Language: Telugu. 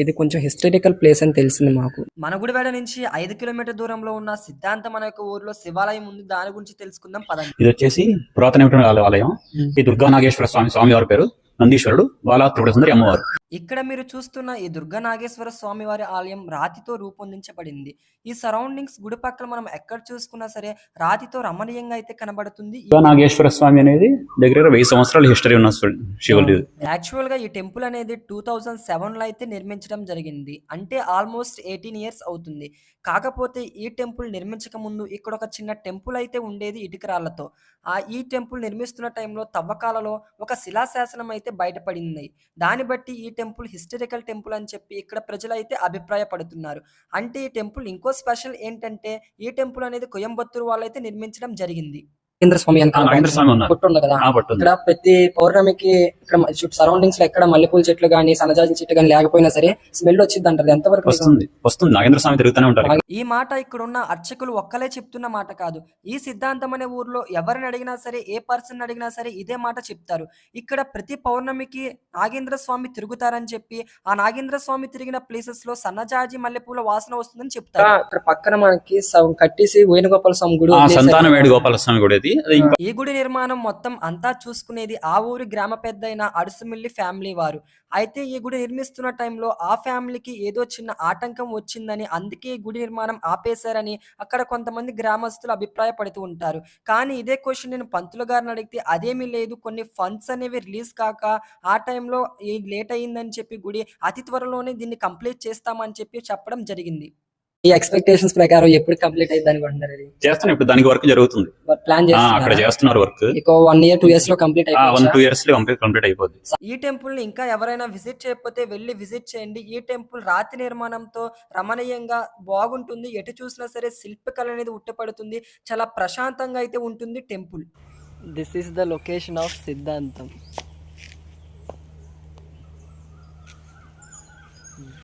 ఇది కొంచెం హిస్టారికల్ ప్లేస్ అని తెలిసింది మాకు. మన గుడివాడ నుంచి 5 కిలోమీటర్ దూరంలో ఉన్న సిద్ధాంతం అనే ఒక ఊర్లో శివాలయం ఉంది. దాని గురించి తెలుసుకుందాం పదండి. ఇది వచ్చేసి పురాతనమైన ఆలయం. ఈ దుర్గా నాగేశ్వర స్వామి వారి పేరు నందీశ్వరుడు, బాలా త్రిపుర సుందరి అమ్మవారు. ఇక్కడ మీరు చూస్తున్న ఈ దుర్గా నాగేశ్వర స్వామి వారి ఆలయం రాతితో రూపొందించబడింది. ఈ సరౌండింగ్స్ గుడి పక్కన మనం ఎక్కడ చూసుకున్నా సరే రాతితో రమణీయంగా అయితే కనబడుతుంది. దుర్గా నాగేశ్వర స్వామి అనేది దగ్గర 1000 సంవత్సరాల హిస్టరీ ఉన్న శివుడు. యాక్చువల్ గా ఈ టెంపుల్ అనేది 2007 లో అయితే నిర్మించడం జరిగింది. అంటే ఆల్మోస్ట్ 18 ఇయర్స్ అవుతుంది. కాకపోతే ఈ టెంపుల్ నిర్మించక ముందు ఇక్కడ ఒక చిన్న టెంపుల్ అయితే ఉండేది ఇటుక రాళ్లతో. ఈ టెంపుల్ నిర్మిస్తున్న టైంలో తవ్వకాలలో ఒక శిలాశాసనం అయితే బయటపడింది. దాన్ని బట్టి ఈ టెంపుల్ హిస్టారికల్ టెంపుల్ అని చెప్పి ఇక్కడ ప్రజలైతే అభిప్రాయపడుతున్నారు. అంటే ఈ టెంపుల్ ఇంకో స్పెషల్ ఏంటంటే ఈ టెంపుల్ అనేది కోయంబత్తూరు వాళ్ళైతే నిర్మించడం జరిగింది. నాగేంద్ర స్వామి వెనకాల నాగేంద్ర స్వామి ఉన్నారు. పుట్టు ఉంది కదా, ఆ పట్టు ఉంది. ఇక్కడ ప్రతి పౌర్ణమికి ఇక్కడ సరౌండింగ్స్ లో ఎక్కడ మల్లెపూల చెట్లు గానీ సన్నజాజి చెట్లు గానీ లేకపోయినా సరే స్మెల్ వచ్చింది అంటారు. ఎంతవరకు వస్తుంది నాగేంద్ర స్వామి తిరుగుతూనే ఉంటారు. ఈ మాట ఇక్కడున్న అర్చకులు ఒక్కలే చెప్తున్న మాట కాదు. ఈ సిద్ధాంతం అనే ఊర్లో ఎవరిని అడిగినా సరే, ఏ పర్సన్ అడిగినా సరే ఇదే మాట చెప్తారు. ఇక్కడ ప్రతి పౌర్ణమికి నాగేంద్ర స్వామి తిరుగుతారని చెప్పి, ఆ నాగేంద్ర స్వామి తిరిగిన ప్లేసెస్ లో సన్నజాజి మల్లెపూల వాసన వస్తుందని చెప్తారు. ఇక్కడ పక్కన మనకి కట్టేసి వేణుగోపాల స్వామి గుడి, సంతాన వేణుగోపాల స్వామి గుడి. ఈ గుడి నిర్మాణం మొత్తం అంతా చూసుకునేది ఆ ఊరి గ్రామ పెద్ద అయిన అడుసుమిల్లి ఫ్యామిలీ వారు. అయితే ఈ గుడి నిర్మిస్తున్న టైంలో ఆ ఫ్యామిలీకి ఏదో చిన్న ఆటంకం వచ్చిందని, అందుకే ఈ గుడి నిర్మాణం ఆపేశారని అక్కడ కొంతమంది గ్రామస్తులు అభిప్రాయపడుతూ ఉంటారు. కానీ ఇదే క్వశ్చన్ నేను పంతులు గారిని అడిగితే అదేమీ లేదు, కొన్ని ఫండ్స్ అనేవి రిలీజ్ కాక ఆ టైంలో లేట్ అయ్యిందని చెప్పి గుడి అతి త్వరలోనే దీన్ని కంప్లీట్ చేస్తామని చెప్పి చెప్పడం జరిగింది. ఈ ఎక్స్పెక్టేషన్స్ ప్రకారం ఎప్పుడు కంప్లీట్ అయ్యింది అనుకుంటున్నారు? చేస్తాను, ఇప్పుడు దానికి వర్క్ జరుగుతుంది. ప్లాన్ అక్కడ చేస్తున్నారు వర్క్. 1 year 2 years లో కంప్లీట్ అయిపోతుంది. 1-2 years లో కంప్లీట్ అయిపోద్ది. ఈ టెంపుల్ ని ఇంకా ఎవరైనా విజిట్ చేయకపోతే వెళ్ళి విజిట్ చేయండి. ఈ టెంపుల్ రాతి నిర్మాణంతో రమణీయంగా బాగుంటుంది. ఎటు చూసినా సరే శిల్పకళ అనేది ఉట్టిపడుతుంది. చాలా ప్రశాంతంగా అయితే ఉంటుంది temple. This is the location of సిద్ధాంతం.